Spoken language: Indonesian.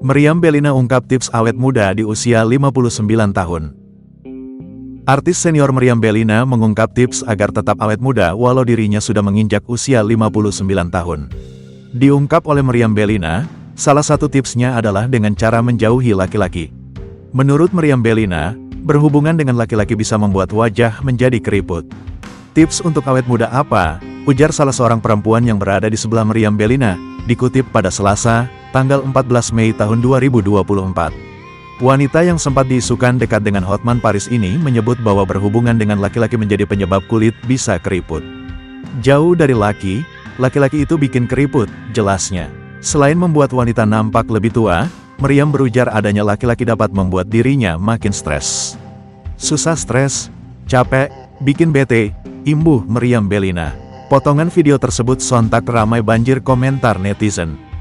Meriam Bellina ungkap tips awet muda di usia 59 tahun. Artis senior Meriam Bellina mengungkap tips agar tetap awet muda walau dirinya sudah menginjak usia 59 tahun. Diungkap oleh Meriam Bellina, salah satu tipsnya adalah dengan cara menjauhi laki-laki. Menurut Meriam Bellina, berhubungan dengan laki-laki bisa membuat wajah menjadi keriput. Tips untuk awet muda apa? Ujar salah seorang perempuan yang berada di sebelah Meriam Bellina, dikutip pada Selasa, tanggal 14 Mei tahun 2024. Wanita yang sempat diisukan dekat dengan Hotman Paris ini menyebut bahwa berhubungan dengan laki-laki menjadi penyebab kulit bisa keriput. Jauh dari laki-laki itu bikin keriput, jelasnya. Selain membuat wanita nampak lebih tua, Meriam berujar adanya laki-laki dapat membuat dirinya makin stres. Susah stres, capek, bikin bete, imbuh Meriam Bellina. Potongan video tersebut sontak ramai banjir komentar netizen.